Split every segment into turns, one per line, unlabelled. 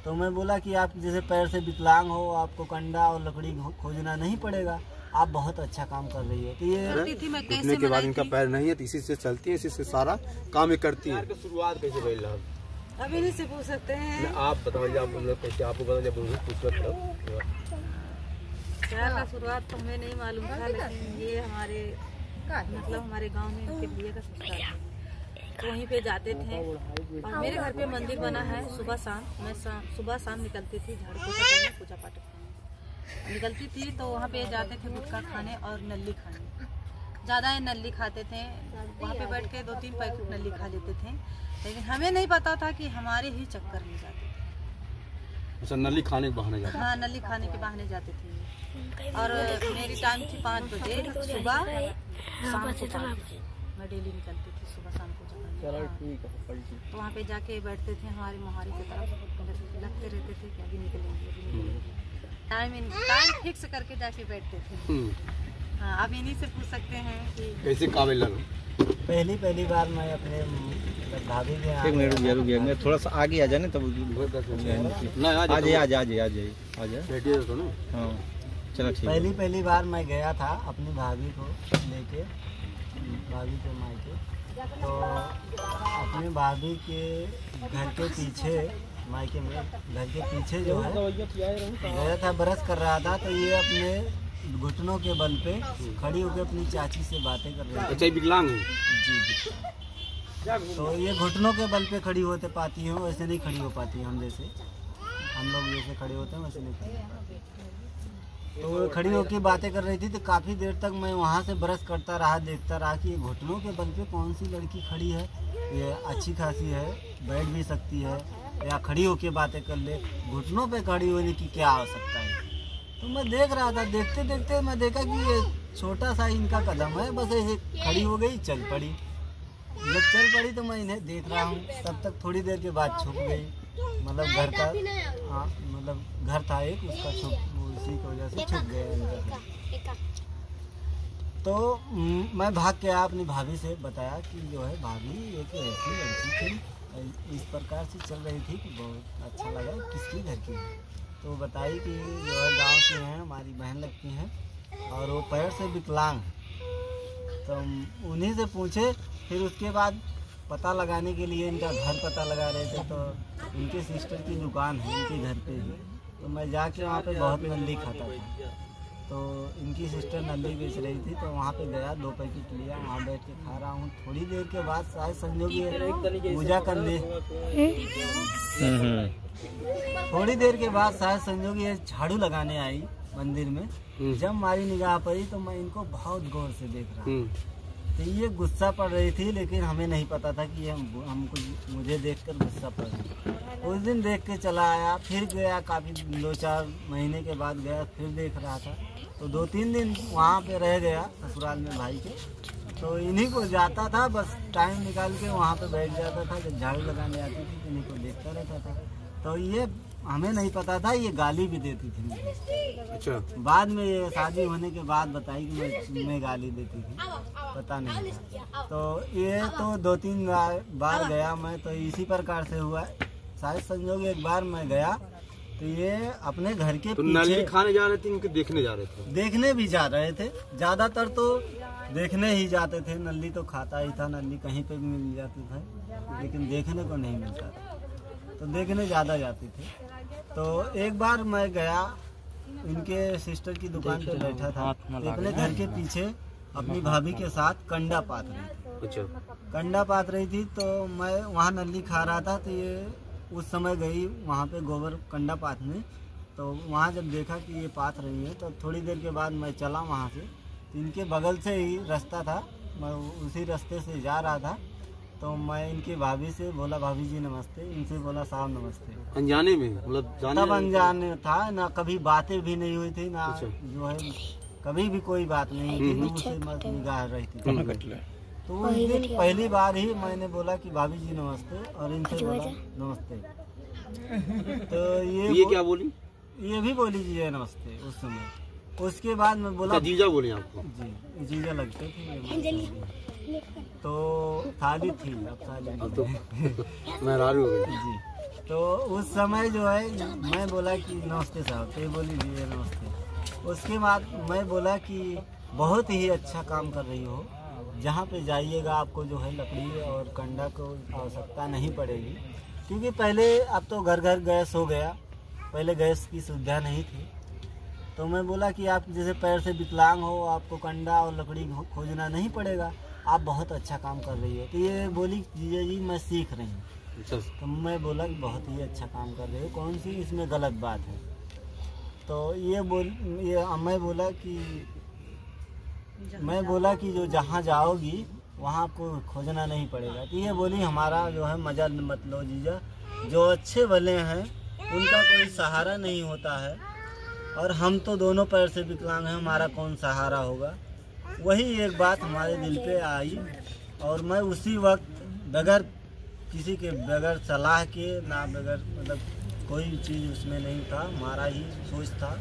तो मैं बोला कि आप जैसे पैर से विकलांग हो, आपको कंडा और लकड़ी खोजना नहीं पड़ेगा, आप बहुत अच्छा काम कर रही है। तो ये
घुटने के बाद इनका पैर नहीं है तो इसी से चलती है, इसी से सारा काम करती है। शुरुआत कैसे भइल रहा?
अब इन्हीं से पूछ सकते हैं।
आप बताइए, आप कैसे आपको पता जब
का शुरुआत तो हमें नहीं मालूम था, लेकिन ये हमारे हमारे गांव में इनके भैया का ससुराल है, तो वहीं पे जाते थे। और मेरे घर पे मंदिर बना है, सुबह शाम मैं सुबह शाम निकलती थी झाड़ू पोछा करने, पूजा पाठ निकलती थी। तो वहाँ पे जाते थे गुटखा खाने और नल्ली खाने। ज़्यादा नल्ली खाते थे, वहाँ पे बैठ के 2-3 पैकेट नल्ली खा लेते थे, लेकिन हमें नहीं पता था कि हमारे ही चक्कर में जाते थे।
अच्छा, नल्ली खाने के बहाने जाते?
हाँ, नल्ली खाने के बहाने जाते थे। और मेरी टाइम थी 5 बजे सुबह, शाम को 5 बजे मैं डेली निकलती थी सुबह शाम को। तो वहाँ पे जाके बैठते थे, हमारे मोहारी की तरफ लगते रहते थे कि अभी निकलेंगे। टाइम फिक्स करके जाके बैठते थे। हाँ, अब इन्हीं से पूछ सकते हैं कि
कैसे काबिल लगा।
पहली बार मैं अपने भाभी के यहाँ,
एक मिनट रुक गया, थोड़ा सा आगे आ जाए ना तब आ जाए। हाँ चलो ठीक।
पहली बार मैं गया था अपनी भाभी को लेके, भाभी के मायके। तो अपने भाभी के घर के पीछे, मायके में घर के पीछे जो है गया था, ब्रश कर रहा था। तो ये अपने घुटनों के बल पे खड़ी होकर अपनी चाची से बातें कर रही थी।
अच्छा, विकलांग है?
जी। तो ये घुटनों के बल पे खड़ी होते पाती है, वैसे नहीं खड़ी हो पाती हम जैसे, हम लोग जैसे खड़े होते हैं वैसे नहीं खड़ी। तो खड़ी होकर बातें कर रही थी। तो काफ़ी देर तक मैं वहाँ से ब्रश करता रहा, देखता रहा कि घुटनों के बल पे कौन सी लड़की खड़ी है, ये अच्छी खासी है, बैठ भी सकती है या खड़ी होकर बातें कर ले, घुटनों पे खड़ी होने की क्या आवश्यकता है। तो मैं देख रहा था, देखते देखते मैं देखा कि ये छोटा सा इनका कदम है, बस ऐसे खड़ी हो गई, चल पड़ी। जब चल पड़ी तो मैं इन्हें देख रहा हूँ, तब तक थोड़ी देर के बाद छुप गई। मतलब घर का, हाँ मतलब घर था एक, उसका छुप, उसी की वजह से छुप गया। तो मैं भाग के आया, अपनी भाभी से बताया कि जो है भाभी एक ऐसी लड़की थी, इस प्रकार से चल रही थी कि बहुत अच्छा लगा, किसकी घर की है। तो बताई कि जो है गांव से हैं, हमारी बहन लगती हैं और वो पैर से विकलांग। तो उन्हीं से पूछे, फिर उसके बाद पता लगाने के लिए इनका घर पता लगा रहे थे। तो इनके सिस्टर की दुकान है इनके घर पे ही। तो मैं जाके वहाँ पे बहुत नल्ली खाता था। तो इनकी सिस्टर नल्ली बेच रही थी, तो वहाँ पे गया, 2 पैकेट लिया, वहाँ बैठ के खा रहा हूँ। थोड़ी देर के बाद शायद संजोगी पूजा करने, थोड़ी देर के बाद शायद संजोगी झाड़ू लगाने आई मंदिर में। जब हमारी निगाह पड़ी तो मैं इनको बहुत गौर से देख रहा। तो ये गुस्सा पड़ रही थी, लेकिन हमें नहीं पता था कि हमको मुझे देखकर गुस्सा पड़ रही। उस दिन देख के चला आया, फिर गया, काफ़ी 2-4 महीने के बाद गया, फिर देख रहा था। तो 2-3 दिन वहाँ पे रह गया ससुराल में भाई के। तो इन्हीं को जाता था, बस टाइम निकाल के वहाँ पे बैठ जाता था। जब झाड़ू लगाने आती थी तो इन्हीं को देखता रहता था। तो ये हमें नहीं पता था, ये गाली भी देती थी मुझे।
अच्छा,
बाद में ये शादी होने के बाद बताई कि मैं गाली देती थी, पता नहीं। तो ये तो 2-3 बार गया मैं, तो इसी प्रकार से हुआ। शायद संजोग एक बार मैं गया तो ये अपने घर के
तो
पीछे
नल्ली खाने जा रहे थे, इनके देखने जा रहे थे?
देखने भी जा रहे थे, ज्यादातर तो देखने ही जाते थे। नल्ली तो खाता ही था, नल्ली कहीं पे भी मिल जाती था, लेकिन देखने को नहीं मिलता था, तो देखने ज़्यादा जाते थे। तो एक बार मैं गया, इनके सिस्टर की दुकान पे बैठा था, अपने घर के पीछे अपनी भाभी के साथ कंडा पात रही थी।
अच्छा,
कंडा पात रही थी, तो मैं वहाँ नल्ली खा रहा था। तो ये उस समय गई वहाँ पे गोबर कंडा पातने। तो वहाँ जब देखा कि ये पात रही है, तो थोड़ी देर के बाद मैं चला वहाँ से। तो इनके बगल से ही रास्ता था, मैं उसी रास्ते से जा रहा था। तो मैं इनकी भाभी से बोला, भाभी जी नमस्ते। इनसे बोला, साहब नमस्ते।
अनजाने में, मतलब
तब अनजाने था ना, कभी बातें भी नहीं हुई थी ना, जो है कभी भी कोई बात नहीं थी, दूर से मत निगाह रही थी। तो उस दिन पहली बार ही मैंने बोला कि भाभी जी नमस्ते, और इनसे बोला नमस्ते। तो ये
क्या बोली? ये
भी बोली जी नमस्ते उस समय। उसके बाद मैं बोला,
जीजा बोली आपको?
जी, जीजा लगते थे। तो थाली थी, अब थाली
तो मेहरारू हो गई
जी। तो उस समय जो है मैं बोला कि नमस्ते साहब, तो ये बोली जी नमस्ते। उसके बाद मैं बोला कि बहुत ही अच्छा काम कर रही हो, जहाँ पे जाइएगा आपको जो है लकड़ी और कंडा को आवश्यकता नहीं पड़ेगी, क्योंकि पहले अब तो घर घर गैस हो गया, पहले गैस की सुविधा नहीं थी। तो मैं बोला कि आप जैसे पैर से विकलांग हो, आपको कंडा और लकड़ी खोजना नहीं पड़ेगा, आप बहुत अच्छा काम कर रही हो। तो ये बोली जीजा जी मैं सीख रही हूँ। तो मैं बोला कि बहुत ही अच्छा काम कर रही हो, कौन सी इसमें गलत बात है। तो ये मैं बोला कि जो जहाँ जाओगी वहाँ आपको खोजना नहीं पड़ेगा। तो ये बोली हमारा जो है मजा मत लो जीजा, जो अच्छे भले हैं उनका कोई सहारा नहीं होता है, और हम तो दोनों पैर से विकलांग हैं, हमारा कौन सहारा होगा। वही एक बात हमारे दिल पे आई, और मैं उसी वक्त बगैर किसी के बगैर सलाह के ना बगैर मतलब कोई चीज़ उसमें नहीं था, हमारा ही सोच था,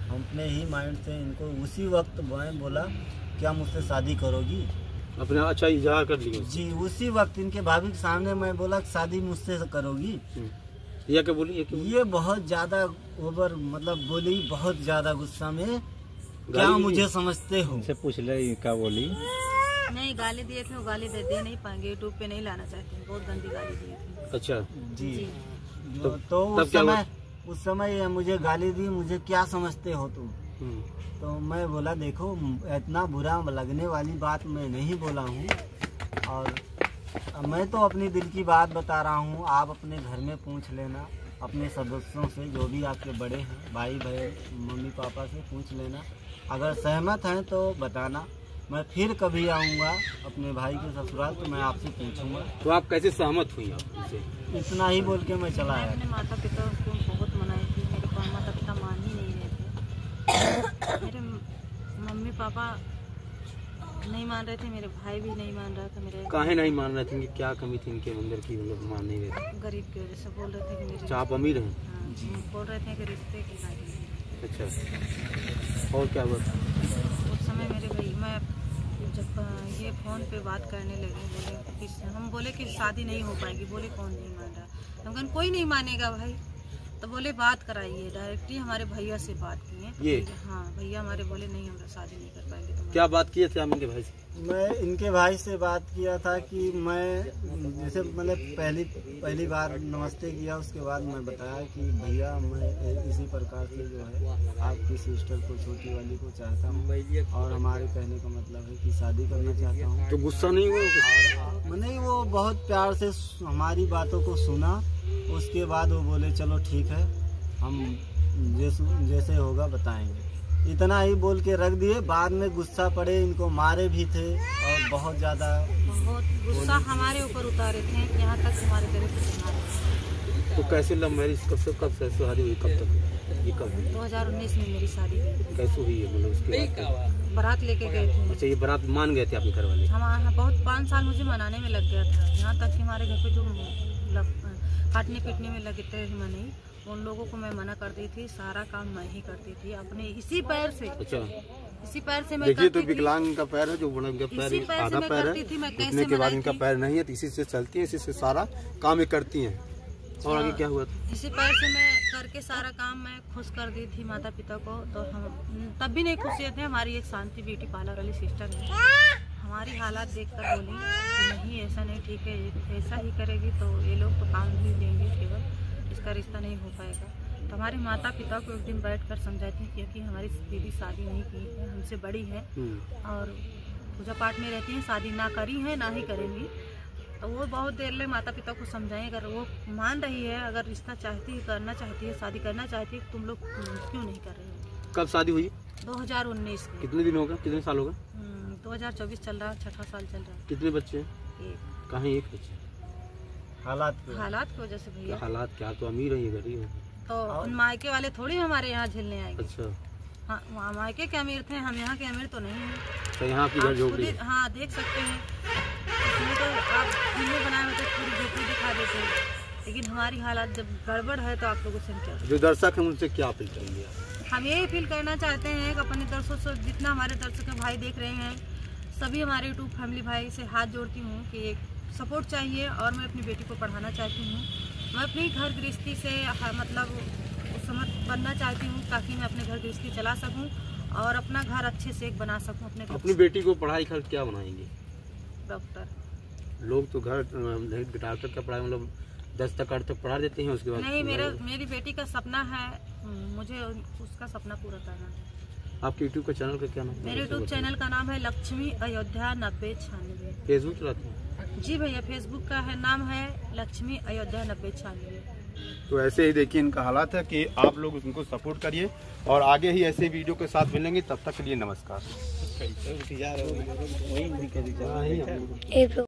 हम अपने ही माइंड से इनको उसी वक्त मैं बोला क्या मुझसे शादी करोगी
अपने अच्छा इजहार कर लिया
जी। उसी वक्त इनके भाभी के सामने मैं बोला शादी मुझसे करोगी।
ये क्या बोली?
ये बहुत ज़्यादा ओवर मतलब बोली, बहुत ज़्यादा गुस्सा में, क्या मुझे समझते हो?
उनसे पूछ ले क्या बोली।
नहीं गाली दिए थे, वो गाली दे नहीं पाएंगे, यूट्यूब पे नहीं लाना चाहते, बहुत गंदी गाली दिए थे।
अच्छा
जी। तो उस समय ये मुझे गाली दी, मुझे क्या समझते हो तुम? तो मैं बोला देखो इतना बुरा लगने वाली बात मैं नहीं बोला हूँ, और मैं तो अपनी दिल की बात बता रहा हूँ। आप अपने घर में पूछ लेना, अपने सदस्यों से, जो भी आपके बड़े हैं, भाई बहन मम्मी पापा से पूछ लेना, अगर सहमत हैं तो बताना। मैं फिर कभी आऊँगा अपने भाई के ससुराल तो मैं आपसे पूछूंगा।
तो आप कैसे सहमत हुई आपसे?
इतना ही बोल के मैं चला आया।
अपने माता पिता को बहुत मनाई थी, मेरे माता पिता मान ही नहीं रहे थे। मेरे मम्मी पापा नहीं मान रहे थे, मेरे भाई भी नहीं मान रहा था। मेरे
काहे नहीं मान रहे थे? क्या कमी थी इनके अंदर की मतलब मान नहीं रहे थे?
गरीब की वजह से बोल रहे थे कि मेरे
आप अमीर हैं?
हाँ, बोल रहे थे कि रिश्ते की गाड़ी।
अच्छा, और क्या बात?
उस समय मेरे भाई मैं जब ये फ़ोन पे बात करने लगे, बोले कि हम बोले कि शादी नहीं हो पाएगी, बोले कौन नहीं मान रहा, हम कहें कोई नहीं मानेगा भाई। तो बोले बात कराइए, डायरेक्टली हमारे भैया से बात किए।
ये
हाँ भैया हमारे बोले नहीं हम शादी नहीं कर पाएंगे। तो
क्या बात किए थे आप इनके भाई से?
मैं इनके भाई से बात किया था कि मैं जैसे मतलब पहली बार नमस्ते किया, उसके बाद मैं बताया कि भैया मैं इसी प्रकार से जो है आपकी सिस्टर को, छोटी वाली को चाहता हूँ, और हमारे कहने का मतलब है कि शादी करना चाहता हूँ।
तो गुस्सा नहीं हुआ?
नहीं, वो बहुत प्यार से हमारी बातों को सुना। उसके बाद वो बोले चलो ठीक है, हम जैसे होगा बताएंगे। इतना ही बोल के रख दिए। बाद में गुस्सा पड़े, इनको मारे भी थे, और बहुत ज़्यादा
गुस्सा हमारे ऊपर उतारे थे, यहाँ तक हमारे गले से।
तो कैसे लव मैरिज कब से शादी हुई? कब तक? ये कब?
2019 में मेरी शादी
कैसे हुई है मतलब उसके?
बारात लेके गए थे।
अच्छा, ये बारात मान गए थे आपके घर वाले?
हम बहुत 5 साल मुझे मनाने में लग गया था, यहाँ तक कि हमारे घर पे जो काटने पीटने में लगे थे नहीं, उन लोगों को मैं मना कर दी थी। सारा काम मैं ही करती थी अपने इसी पैर से।
अच्छा,
इसी पैर से मैं
देखिए तो विकलांग का पैर है, जो बड़ा इनका पैर आधा पैर है, घुटने के बाद इनका पैर नहीं है, तो इसी से चलती है, इसी से सारा काम ये करती हैं। और आगे क्या हुआ?
इसी पैर से मैं करके सारा काम मैं खुश कर दी थी माता पिता को। तो हम तब भी नहीं खुश थे। हमारी एक शांति ब्यूटी पार्लर वाली सिस्टर है, हमारी हालात देखकर बोली कि नहीं ऐसा नहीं ठीक है, ऐसा ही करेगी तो ये लोग तो काम ही देंगे, केवल इसका रिश्ता नहीं हो पाएगा। तो हमारे माता पिता को एक दिन बैठकर समझाती, क्योंकि हमारी दीदी शादी नहीं की है, हमसे बड़ी है और पूजा पाठ में रहती हैं, शादी ना करी है ना ही करेंगी। तो वो बहुत देर ले माता पिता को समझाएं, अगर वो मान रही है, अगर रिश्ता चाहती है, करना चाहती है, शादी करना चाहती है, तुम लोग क्यों नहीं कर रहे हो?
कब शादी हुई?
2019 में।
कितने दिन होगा, कितने साल होगा?
2024 चल रहा, 6ठा साल चल रहा।
कितने बच्चे हैं?
एक।
कहाँ एक बच्चे?
हालात की वजह से भैया।
हालात क्या, तो अमीर है ये गरीब है?
तो मायके वाले थोड़ी हमारे यहाँ झेलने आएंगे।
अच्छा,
हाँ, वहाँ मायके के अमीर थे, हम यहाँ के अमीर तो नहीं हैं।
तो यहाँ की घर झोपड़ी?
हाँ देख सकते हैं, इसमें तो आप फिल्में बनाए हुए तो पूरी झोपड़ी दिखा देते हैं, लेकिन हमारी हालात जब गड़बड़ है तो आप लोगों से क्या?
जो दर्शक हैं उनसे क्या अपील करेंगे?
हम यही अपील करना चाहते हैं कि अपने दर्शकों से, जितना हमारे दर्शक भाई देख रहे हैं, सभी हमारे यूट्यूब फैमिली भाई से हाथ जोड़ती हूँ कि एक सपोर्ट चाहिए, और मैं अपनी बेटी को पढ़ाना चाहती हूँ। मैं अपनी घर गृहस्थी से मतलब समझ बनना चाहती हूँ ताकि मैं अपने घर गृहस्थी चला सकूँ और अपना घर अच्छे से एक बना सकूँ अपने घर।
अपनी बेटी को पढ़ाई खर्च क्या बनाएंगे?
डॉक्टर।
लोग तो घर डॉक्टर का पढ़ाई मतलब 10 तक 8 तक पढ़ा देते हैं, उसके बाद
नहीं, मेरी बेटी का सपना है, मुझे उसका सपना पूरा करना है।
आपके यूट्यूब का चैनल का क्या नाम है?
मेरे यूट्यूब चैनल का नाम है लक्ष्मी अयोध्या 9096।
फेसबुक चलाते हैं?
जी भैया, फेसबुक का है नाम है लक्ष्मी अयोध्या 9096।
तो ऐसे ही देखिए इनका हालात है कि आप लोग उनको सपोर्ट करिए और आगे ही ऐसे वीडियो के साथ मिलेंगे। तब तक के लिए नमस्कार।